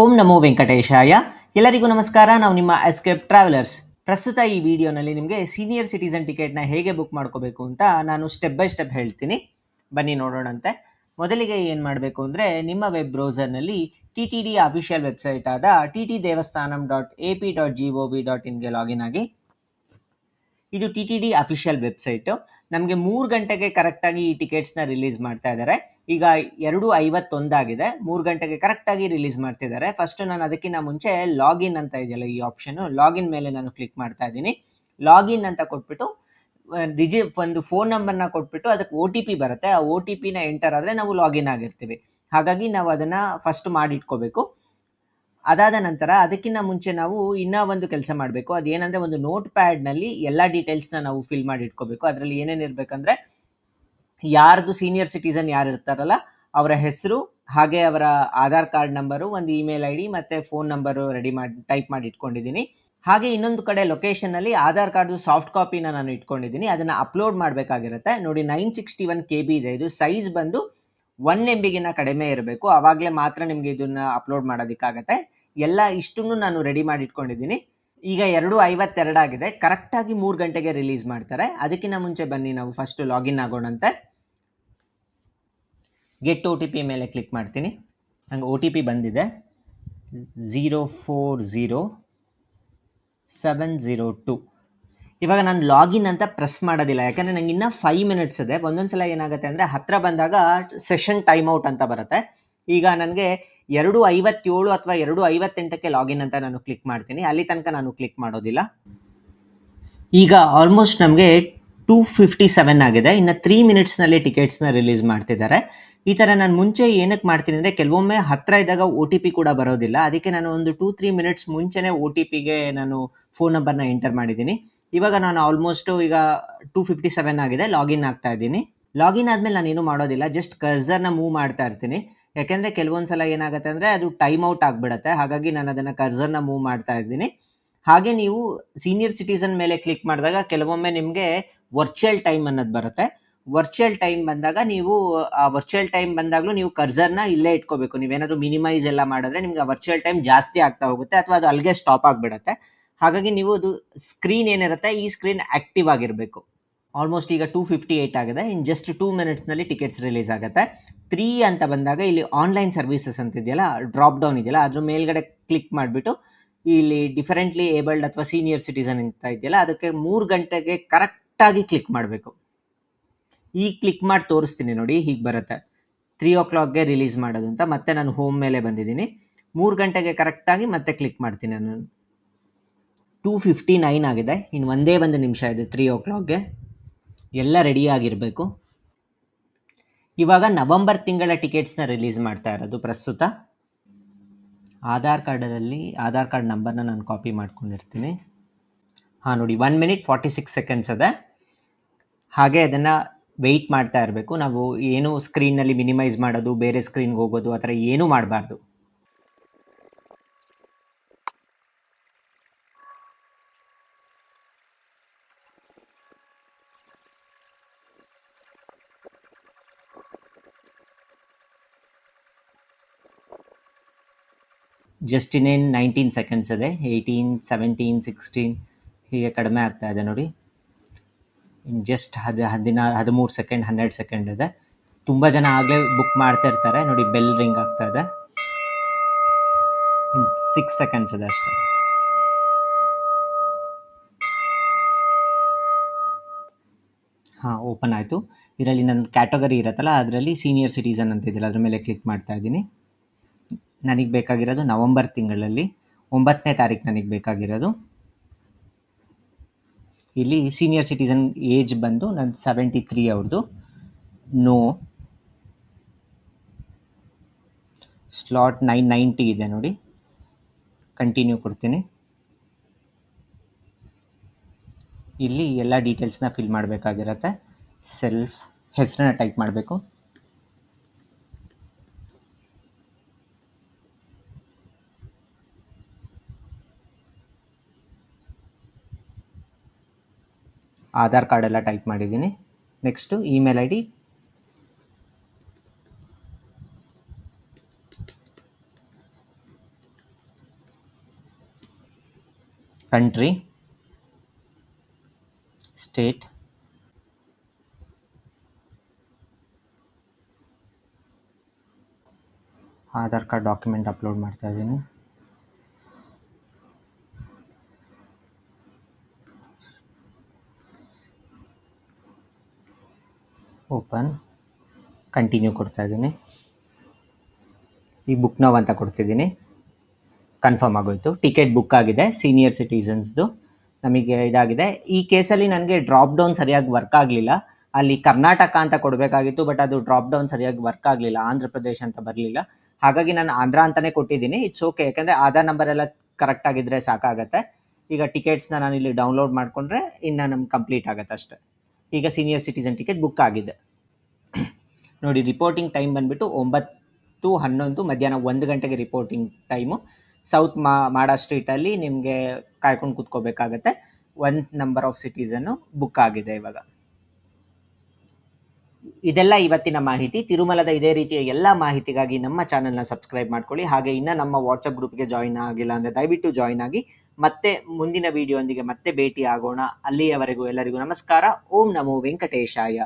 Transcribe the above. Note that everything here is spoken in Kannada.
ಓಂ ನಮೋ ವೆಂಕಟೇಶಾಯ. ಎಲ್ಲರಿಗೂ ನಮಸ್ಕಾರ. ನಾವು ನಿಮ್ಮ ಎಸ್ಕೇಪ್ ಟ್ರಾವೆಲರ್ಸ್. ಪ್ರಸ್ತುತ ಈ ವಿಡಿಯೋನಲ್ಲಿ ನಿಮಗೆ ಸೀನಿಯರ್ ಸಿಟಿಸನ್ ಟಿಕೆಟ್ನ ಹೇಗೆ ಬುಕ್ ಮಾಡ್ಕೋಬೇಕು ಅಂತ ನಾನು ಸ್ಟೆಪ್ ಬೈ ಸ್ಟೆಪ್ ಹೇಳ್ತೀನಿ. ಬನ್ನಿ ನೋಡೋಣಂತೆ. ಮೊದಲಿಗೆ ಏನು ಮಾಡಬೇಕು ಅಂದರೆ, ನಿಮ್ಮ ವೆಬ್ ಬ್ರೌಸರ್ನಲ್ಲಿ TTD ಅಫಿಷಿಯಲ್ ವೆಬ್ಸೈಟ್ ಆದ ttdevastanam.ap.gov.inಗೆ ಲಾಗಿನ್ ಆಗಿ. ಇದು TTD ಅಫಿಷಿಯಲ್ ವೆಬ್ಸೈಟು. ನಮಗೆ 3 ಗಂಟೆಗೆ ಕರೆಕ್ಟಾಗಿ ಈ ಟಿಕೆಟ್ಸ್ನ ರಿಲೀಸ್ ಮಾಡ್ತಾ ಇದ್ದಾರೆ. ಈಗ 2:51 ಆಗಿದೆ. 3 ಗಂಟೆಗೆ ಕರೆಕ್ಟಾಗಿ ರಿಲೀಸ್ ಮಾಡ್ತಿದ್ದಾರೆ. ಫಸ್ಟ್ ನಾನು ಅದಕ್ಕಿಂತ ಮುಂಚೆ ಲಾಗಿನ್ ಅಂತ ಇದೆಯಲ್ಲ ಈ ಆಪ್ಷನು, ಲಾಗಿನ್ ಮೇಲೆ ನಾನು ಕ್ಲಿಕ್ ಮಾಡ್ತಾ ಇದ್ದೀನಿ. ಲಾಗಿನ್ ಅಂತ ಕೊಟ್ಬಿಟ್ಟು ಒಂದು ಫೋನ್ ನಂಬರ್ನ ಕೊಟ್ಬಿಟ್ಟು ಅದಕ್ಕೆ OTP ಬರುತ್ತೆ. ಆ OTPನ ಎಂಟರ್ ಆದರೆ ನಾವು ಲಾಗಿನ್ ಆಗಿರ್ತೀವಿ. ಹಾಗಾಗಿ ನಾವು ಅದನ್ನು ಫಸ್ಟ್ ಮಾಡಿಟ್ಕೋಬೇಕು. ಅದಾದ ನಂತರ ಅದಕ್ಕಿಂತ ಮುಂಚೆ ನಾವು ಇನ್ನೂ ಒಂದು ಕೆಲಸ ಮಾಡಬೇಕು. ಅದೇನೆಂದರೆ, ಒಂದು ನೋಟ್ ಪ್ಯಾಡ್ನಲ್ಲಿ ಎಲ್ಲ ಡೀಟೇಲ್ಸ್ನ ನಾವು ಫಿಲ್ ಮಾಡಿ ಇಟ್ಕೋಬೇಕು. ಅದರಲ್ಲಿ ಏನೇನು ಇರಬೇಕಂದ್ರೆ, ಯಾರ್ದು ಸೀನಿಯರ್ ಸಿಟಿಸನ್ ಯಾರು ಇರ್ತಾರಲ್ಲ ಅವರ ಹೆಸರು, ಹಾಗೆ ಅವರ ಆಧಾರ್ ಕಾರ್ಡ್ ನಂಬರು, ಒಂದು ಇಮೇಲ್ ID ಮತ್ತು ಫೋನ್ ನಂಬರು ಟೈಪ್ ಮಾಡಿ ಇಟ್ಕೊಂಡಿದ್ದೀನಿ. ಹಾಗೆ ಇನ್ನೊಂದು ಕಡೆ ಲೊಕೇಶನಲ್ಲಿ ಆಧಾರ್ ಕಾರ್ಡು ಸಾಫ್ಟ್ ಕಾಪಿನ ನಾನು ಇಟ್ಕೊಂಡಿದ್ದೀನಿ. ಅದನ್ನು ಅಪ್ಲೋಡ್ ಮಾಡಬೇಕಾಗಿರುತ್ತೆ. ನೋಡಿ, 961 KB ಇದೆ. ಇದು ಸೈಜ್ ಬಂದು 1 MBಗಿನ್ನ ಕಡಿಮೆ ಇರಬೇಕು. ಆವಾಗಲೇ ಮಾತ್ರ ನಿಮಗೆ ಇದನ್ನು ಅಪ್ಲೋಡ್ ಮಾಡೋದಕ್ಕಾಗತ್ತೆ. ಎಲ್ಲ ಇಷ್ಟನ್ನು ನಾನು ರೆಡಿ ಮಾಡಿ ಇಟ್ಕೊಂಡಿದ್ದೀನಿ. ಈಗ 2:52 ಆಗಿದೆ. ಕರೆಕ್ಟಾಗಿ 3 ಗಂಟೆಗೆ ರಿಲೀಸ್ ಮಾಡ್ತಾರೆ. ಅದಕ್ಕಿಂತ ಮುಂಚೆ ಬನ್ನಿ ನಾವು ಫಸ್ಟು ಲಾಗಿನ್ ಆಗೋಣಂತೆ. ಗೆಟ್ OTP ಮೇಲೆ ಕ್ಲಿಕ್ ಮಾಡ್ತೀನಿ. ನಂಗೆ OTP ಬಂದಿದೆ, 040702. ಇವಾಗ ನಾನು ಲಾಗಿನ್ ಅಂತ ಪ್ರೆಸ್ ಮಾಡೋದಿಲ್ಲ, ಯಾಕಂದರೆ ನಂಗೆ ಇನ್ನೂ 5 ಮಿನಿಟ್ಸ್ ಇದೆ. ಒಂದೊಂದು ಸಲ ಏನಾಗುತ್ತೆ ಅಂದರೆ, ಹತ್ತಿರ ಬಂದಾಗ ಸೆಷನ್ ಟೈಮ್ ಔಟ್ ಅಂತ ಬರುತ್ತೆ. ಈಗ ನನಗೆ 2:57 ಅಥವಾ 2:58ಕ್ಕೆ ಲಾಗಿನ್ ಅಂತ ನಾನು ಕ್ಲಿಕ್ ಮಾಡ್ತೀನಿ. ಅಲ್ಲಿ ತನಕ ನಾನು ಕ್ಲಿಕ್ ಮಾಡೋದಿಲ್ಲ. ಈಗ ಆಲ್ಮೋಸ್ಟ್ ನಮಗೆ 2:57 ಆಗಿದೆ. ಇನ್ನು 3 ಮಿನಿಟ್ಸ್ನಲ್ಲಿ ಟಿಕೆಟ್ಸ್ನ ರಿಲೀಸ್ ಮಾಡ್ತಿದ್ದಾರೆ. ಈ ಥರ ನಾನು ಮುಂಚೆ ಏನಕ್ಕೆ ಮಾಡ್ತೀನಿ ಅಂದರೆ, ಕೆಲವೊಮ್ಮೆ ಹತ್ತಿರ ಇದ್ದಾಗ OTP ಕೂಡ ಬರೋದಿಲ್ಲ. ಅದಕ್ಕೆ ನಾನು ಒಂದು 2-3 ಮಿನಿಟ್ಸ್ ಮುಂಚೆನೇ OTPಗೆ ನಾನು ಫೋನ್ ನಂಬರ್ನ ಎಂಟರ್ ಮಾಡಿದ್ದೀನಿ. ಇವಾಗ ನಾನು ಆಲ್ಮೋಸ್ಟು ಈಗ 2:57 ಆಗಿದೆ. ಲಾಗಿನ್ ಆಗ್ತಾ ಇದ್ದೀನಿ. ಲಾಗಿನ್ ಆದಮೇಲೆ ನಾನೇನು ಮಾಡೋದಿಲ್ಲ, ಜಸ್ಟ್ ಕರ್ಸರ್ನ ಮೂವ್ ಮಾಡ್ತಾ ಇರ್ತೀನಿ. ಯಾಕೆಂದರೆ ಕೆಲವೊಂದು ಸಲ ಏನಾಗುತ್ತೆ ಅಂದರೆ ಅದು ಟೈಮ್ ಔಟ್ ಆಗಿಬಿಡುತ್ತೆ. ಹಾಗಾಗಿ ನಾನು ಅದನ್ನು ಕರ್ಸರ್ನ ಮೂವ್ ಮಾಡ್ತಾ ಇದ್ದೀನಿ. ಹಾಗೆ ನೀವು ಸೀನಿಯರ್ ಸಿಟಿಸನ್ ಮೇಲೆ ಕ್ಲಿಕ್ ಮಾಡಿದಾಗ ಕೆಲವೊಮ್ಮೆ ನಿಮಗೆ ವರ್ಚುವಲ್ ಟೈಮ್ ಅನ್ನೋದು ಬರುತ್ತೆ. ವರ್ಚುವಲ್ ಟೈಮ್ ಬಂದಾಗ ನೀವು ಆ ವರ್ಚುವಲ್ ಟೈಮ್ ಬಂದಾಗಲೂ ನೀವು ಕರ್ಸರ್ನ ಇಲ್ಲೇ ಇಟ್ಕೋಬೇಕು. ನೀವೇನಾದರೂ ಮಿನಿಮೈಸ್ ಎಲ್ಲ ಮಾಡಿದ್ರೆ ನಿಮ್ಗೆ ಆ ವರ್ಚುವಲ್ ಟೈಮ್ ಜಾಸ್ತಿ ಆಗ್ತಾ ಹೋಗುತ್ತೆ, ಅಥವಾ ಅದು ಅಲ್ಲಿಗೆ ಸ್ಟಾಪ್ ಆಗಿಬಿಡುತ್ತೆ. ಹಾಗಾಗಿ ನೀವು ಅದು ಸ್ಕ್ರೀನ್ ಏನಿರುತ್ತೆ, ಈ ಸ್ಕ್ರೀನ್ ಆ್ಯಕ್ಟಿವ್ ಆಗಿರಬೇಕು. ಆಲ್ಮೋಸ್ಟ್ ಈಗ 2:58 ಆಗಿದೆ. ಇನ್ನು ಜಸ್ಟ್ 2 ಮಿನಿಟ್ಸ್ನಲ್ಲಿ ಟಿಕೆಟ್ಸ್ ರಿಲೀಸ್ ಆಗುತ್ತೆ. 3 ಅಂತ ಬಂದಾಗ ಇಲ್ಲಿ ಆನ್ಲೈನ್ ಸರ್ವಿಸಸ್ ಅಂತ ಇದೆಯಲ್ಲ, ಡ್ರಾಪ್ ಡೌನ್ ಇದೆಯಲ್ಲ, ಅದ್ರ ಮೇಲ್ಗಡೆ ಕ್ಲಿಕ್ ಮಾಡಿಬಿಟ್ಟು ಇಲ್ಲಿ ಡಿಫರೆಂಟ್ಲಿ ಏಬಲ್ಡ್ ಅಥವಾ ಸೀನಿಯರ್ ಸಿಟಿಸನ್ ಅಂತ ಇದೆಯಲ್ಲ, ಅದಕ್ಕೆ 3 ಗಂಟೆಗೆ ಕರೆಕ್ಟಾಗಿ ಕ್ಲಿಕ್ ಮಾಡಬೇಕು. ಈಗ ಕ್ಲಿಕ್ ಮಾಡಿ ತೋರಿಸ್ತೀನಿ ನೋಡಿ, ಹೀಗೆ ಬರುತ್ತೆ 3 o'clockಗೆ ರಿಲೀಸ್ ಮಾಡೋದು ಅಂತ. ಮತ್ತೆ ನಾನು ಹೋಮ್ ಮೇಲೆ ಬಂದಿದ್ದೀನಿ. 3 ಗಂಟೆಗೆ ಕರೆಕ್ಟಾಗಿ ಮತ್ತೆ ಕ್ಲಿಕ್ ಮಾಡ್ತೀನಿ ನಾನು. 2:59 ಆಗಿದೆ. ಇನ್ನು ಒಂದೇ ಒಂದು ನಿಮಿಷ ಇದೆ 3 o'clockಗೆ. ಎಲ್ಲ ರೆಡಿಯಾಗಿರಬೇಕು. ಇವಾಗ ನವಂಬರ್ ತಿಂಗಳ ಟಿಕೆಟ್ಸ್ನ ರಿಲೀಸ್ ಮಾಡ್ತಾ ಇರೋದು ಪ್ರಸ್ತುತ. ಆಧಾರ್ ಕಾರ್ಡ್ ನಂಬರ್ನ ನಾನು ಕಾಪಿ ಮಾಡ್ಕೊಂಡಿರ್ತೀನಿ. ನೋಡಿ, 1 minute 46 seconds ಇದೆ. ಹಾಗೆ ಅದನ್ನು ವೆಯ್ಟ್ ಮಾಡ್ತಾ ಇರಬೇಕು. ನಾವು ಏನು ಸ್ಕ್ರೀನಲ್ಲಿ ಮಿನಿಮೈಸ್ ಮಾಡೋದು, ಬೇರೆ ಸ್ಕ್ರೀನ್ಗೆ ಹೋಗೋದು, ಆ ಥರ ಏನೂ ಮಾಡಬಾರ್ದು. ಜಸ್ಟ್ ಇನ್ನೇನು 19 seconds ಇದೆ. 18, 17, 16 ಹೀಗೆ ಕಡಿಮೆ ಆಗ್ತಾ ಇದೆ ನೋಡಿ. ಜಸ್ಟ್ 13 ಸೆಕೆಂಡ್, 12 ಸೆಕೆಂಡ್ ಇದೆ. ತುಂಬ ಜನ ಆಗಲೇ ಬುಕ್ ಮಾಡ್ತಾ ಇರ್ತಾರೆ ನೋಡಿ. ಬೆಲ್ ರಿಂಗ್ ಆಗ್ತಾ ಇದೆ. ಇನ್ನು 6 seconds ಇದೆ ಅಷ್ಟೇ. ಓಪನ್ ಆಯಿತು. ಇದರಲ್ಲಿ ನನ್ನ ಕ್ಯಾಟಗರಿ ಇರುತ್ತಲ್ಲ, ಅದರಲ್ಲಿ ಸೀನಿಯರ್ ಸಿಟಿಸನ್ ಅಂತ ಇದೆಯಲ್ಲ, ಅದ್ರ ಮೇಲೆ ಕ್ಲಿಕ್ ಮಾಡ್ತಾ ಇದ್ದೀನಿ. ನನಗೆ ಬೇಕಾಗಿರೋದು ನವಂಬರ್ ತಿಂಗಳಲ್ಲಿ 9ನೇ ತಾರೀಕು ನನಗೆ ಬೇಕಾಗಿರೋದು. ಇಲ್ಲಿ ಸೀನಿಯರ್ ಸಿಟಿಸನ್ ಏಜ್ ಬಂದು ನನ್ನ 73 ಅವ್ರದ್ದು. ನೋ ಸ್ಲಾಟ್ 990 ಇದೆ ನೋಡಿ. ಕಂಟಿನ್ಯೂ ಕೊಡ್ತೀನಿ. ಇಲ್ಲಿ ಎಲ್ಲ ಡೀಟೇಲ್ಸ್ನ ಫಿಲ್ ಮಾಡಬೇಕಾಗಿರತ್ತೆ. ಹೆಸರನ್ನ ಟೈಪ್ ಮಾಡಬೇಕು. ಆಧಾರ್ ಕಾರ್ಡ್ ಎಲ್ಲ ಟೈಪ್ ಮಾಡಿದ್ದೀನಿ. Next email ID, country, state, Aadhaar card document upload ಮಾಡ್ತಾ ಇದ್ದೀನಿ. ಓಪನ್, ಕಂಟಿನ್ಯೂ ಕೊಡ್ತಾ ಇದ್ದೀನಿ. ಈ ಬುಕ್ ನೌ ಅಂತ ಕೊಡ್ತಿದ್ದೀನಿ. ಕನ್ಫರ್ಮ್ ಆಗೋಯ್ತು. ಟಿಕೆಟ್ ಬುಕ್ ಆಗಿದೆ ಸೀನಿಯರ್ ಸಿಟಿಸನ್ಸ್ದು. ನಮಗೆ ಇದಾಗಿದೆ. ಈ ಕೇಸಲ್ಲಿ ನನಗೆ ಡ್ರಾಪ್ ಡೌನ್ ಸರಿಯಾಗಿ ವರ್ಕ್ ಆಗಲಿಲ್ಲ. ಅಲ್ಲಿ ಕರ್ನಾಟಕ ಅಂತ ಕೊಡಬೇಕಾಗಿತ್ತು, ಬಟ್ ಅದು ಡ್ರಾಪ್ ಡೌನ್ ಸರಿಯಾಗಿ ವರ್ಕ್ ಆಗಲಿಲ್ಲ. ಆಂಧ್ರ ಪ್ರದೇಶ್ ಅಂತ ಬರಲಿಲ್ಲ. ಹಾಗಾಗಿ ನಾನು ಆಂಧ್ರ ಅಂತಲೇ ಕೊಟ್ಟಿದ್ದೀನಿ. ಇಟ್ಸ್ ಓಕೆ, ಯಾಕಂದರೆ ಆಧಾರ್ ನಂಬರ್ ಎಲ್ಲ ಕರೆಕ್ಟ್ ಆಗಿದ್ದರೆ ಸಾಕಾಗತ್ತೆ. ಈಗ ಟಿಕೆಟ್ಸ್ನ ನಾನು ಇಲ್ಲಿ ಡೌನ್ಲೋಡ್ ಮಾಡಿಕೊಂಡ್ರೆ ಇನ್ನು ನಮ್ಗೆ ಕಂಪ್ಲೀಟ್ ಆಗುತ್ತೆ ಅಷ್ಟೇ. ಈಗ ಸೀನಿಯರ್ ಸಿಟಿಸನ್ ಟಿಕೆಟ್ ಬುಕ್ ಆಗಿದೆ. ನೋಡಿ, ರಿಪೋರ್ಟಿಂಗ್ ಟೈಮ್ ಬಂದುಬಿಟ್ಟು 9:11 ಮಧ್ಯಾಹ್ನ 1 ಗಂಟೆಗೆ ರಿಪೋರ್ಟಿಂಗ್ ಟೈಮು. ಸೌತ್ ಮಾಡಾ ಸ್ಟ್ರೀಟಲ್ಲಿ ನಿಮಗೆ ಕಾಯ್ಕೊಂಡು ಕೂತ್ಕೋಬೇಕಾಗತ್ತೆ. 1 ನಂಬರ್ ಆಫ್ ಸಿಟಿಸನ್ನು ಬುಕ್ ಆಗಿದೆ ಇವಾಗ. ಇದೆಲ್ಲ ಇವತ್ತಿನ ಮಾಹಿತಿ. ತಿರುಮಲದ ಇದೇ ರೀತಿಯ ಎಲ್ಲ ಮಾಹಿತಿಗಾಗಿ ನಮ್ಮ ಚಾನಲ್ನ ಸಬ್ಸ್ಕ್ರೈಬ್ ಮಾಡ್ಕೊಳ್ಳಿ. ಹಾಗೆ ಇನ್ನು ನಮ್ಮ ವಾಟ್ಸಪ್ ಗ್ರೂಪ್ಗೆ ಜಾಯಿನ್ ಆಗಿಲ್ಲ ಅಂದರೆ ದಯವಿಟ್ಟು ಜಾಯಿನ್ ಆಗಿ. ಮತ್ತೆ ಮುಂದಿನ ವಿಡಿಯೋ ಒಂದಿಗೆ ಮತ್ತೆ ಭೇಟಿ ಆಗೋಣ. ಅಲ್ಲಿಯವರೆಗೂ ಎಲ್ಲರಿಗೂ ನಮಸ್ಕಾರ. ಓಂ ನಮೋ ವೆಂಕಟೇಶಾಯ.